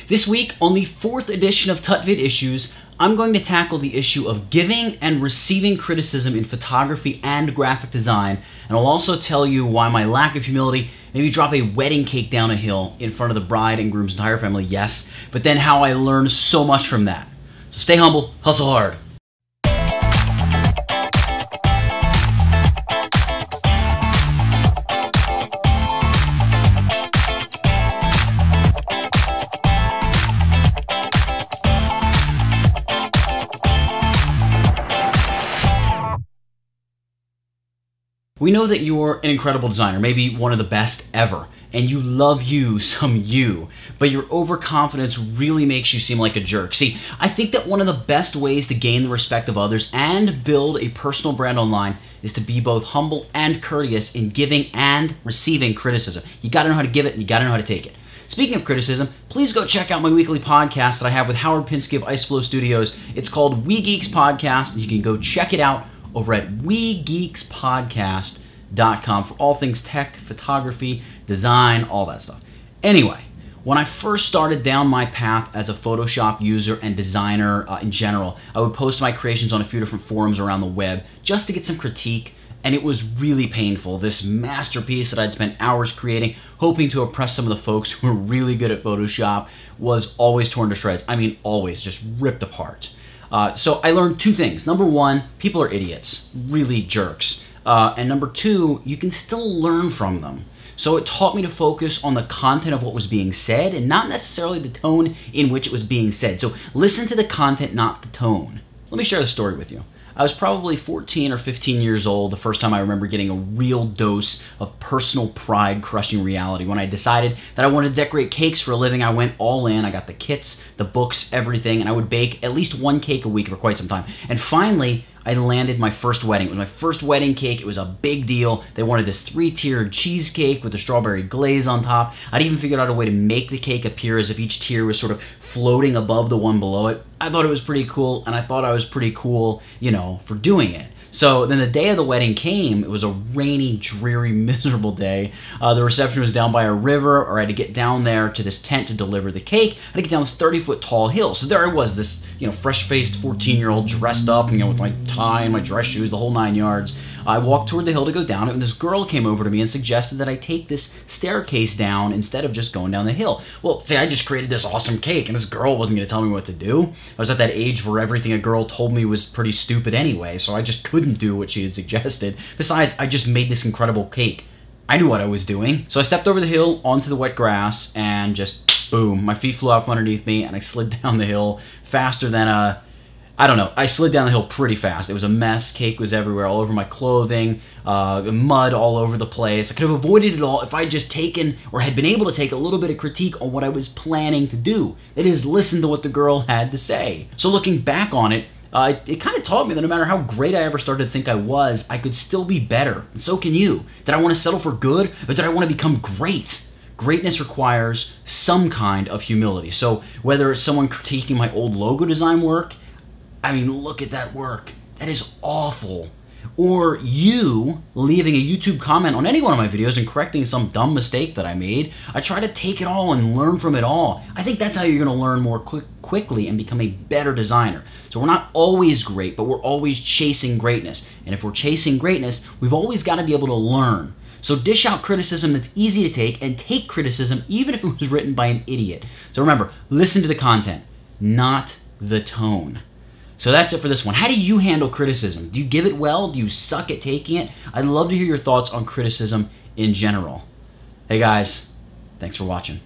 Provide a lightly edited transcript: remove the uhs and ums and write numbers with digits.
This week, on the 4th edition of Tutvid Issues, I'm going to tackle the issue of giving and receiving criticism in photography and graphic design, and I'll also tell you why my lack of humility made me drop a wedding cake down a hill in front of the bride and groom's entire family, yes, but then how I learned so much from that. So stay humble, hustle hard. We know that you're an incredible designer, maybe one of the best ever, and you love you some you, but your overconfidence really makes you seem like a jerk. See, I think that one of the best ways to gain the respect of others and build a personal brand online is to be both humble and courteous in giving and receiving criticism. You gotta know how to give it, and you gotta know how to take it. Speaking of criticism, please go check out my weekly podcast that I have with Howard Pinsky of Iceflow Studios. It's called We Geeks Podcast, and you can go check it out over at wegeekspodcast.com for all things tech, photography, design, all that stuff. Anyway, when I first started down my path as a Photoshop user and designer in general, I would post my creations on a few different forums around the web just to get some critique, and it was really painful. This masterpiece that I'd spent hours creating, hoping to impress some of the folks who were really good at Photoshop, was always torn to shreds. I mean, always, just ripped apart. So I learned two things. Number one, people are idiots, really jerks. And number two, you can still learn from them. So it taught me to focus on the content of what was being said and not necessarily the tone in which it was being said. So listen to the content, not the tone. Let me share the story with you. I was probably 14 or 15 years old the first time I remember getting a real dose of personal pride crushing reality. When I decided that I wanted to decorate cakes for a living, I went all in. I got the kits, the books, everything, and I would bake at least one cake a week for quite some time. And finally, I landed my first wedding. It was my first wedding cake. It was a big deal. They wanted this 3-tiered cheesecake with a strawberry glaze on top. I'd even figured out a way to make the cake appear as if each tier was sort of floating above the one below it. I thought it was pretty cool, and I thought I was pretty cool, you know, for doing it. So then the day of the wedding came. It was a rainy, dreary, miserable day. The reception was down by a river, or I had to get down there to this tent to deliver the cake. I had to get down this 30-foot tall hill. So there I was, this, you know, fresh-faced 14-year-old dressed up, you know, with my tie and my dress shoes, the whole 9 yards. I walked toward the hill to go down it, and this girl came over to me and suggested that I take this staircase down instead of just going down the hill. Well, see, I just created this awesome cake, and this girl wasn't going to tell me what to do. I was at that age where everything a girl told me was pretty stupid anyway, so I just couldn't do what she had suggested. Besides, I just made this incredible cake. I knew what I was doing. So I stepped over the hill onto the wet grass, and just boom, my feet flew out from underneath me, and I slid down the hill faster than a... I don't know, I slid down the hill pretty fast. It was a mess. Cake was everywhere, all over my clothing, mud all over the place. I could have avoided it all if I'd just taken, or had been able to take, a little bit of critique on what I was planning to do. That is, listen to what the girl had to say. So looking back on it, it kind of taught me that no matter how great I ever started to think I was, I could still be better. And so can you. Did I want to settle for good, or did I want to become great? Greatness requires some kind of humility. So whether it's someone critiquing my old logo design work, I mean, look at that work. That is awful. Or you leaving a YouTube comment on any one of my videos and correcting some dumb mistake that I made. I try to take it all and learn from it all. I think that's how you're going to learn more quickly and become a better designer. So we're not always great, but we're always chasing greatness. And if we're chasing greatness, we've always got to be able to learn. So dish out criticism that's easy to take, and take criticism even if it was written by an idiot. So remember, listen to the content, not the tone. So that's it for this one. How do you handle criticism? Do you give it well? Do you suck at taking it? I'd love to hear your thoughts on criticism in general. Hey guys, thanks for watching.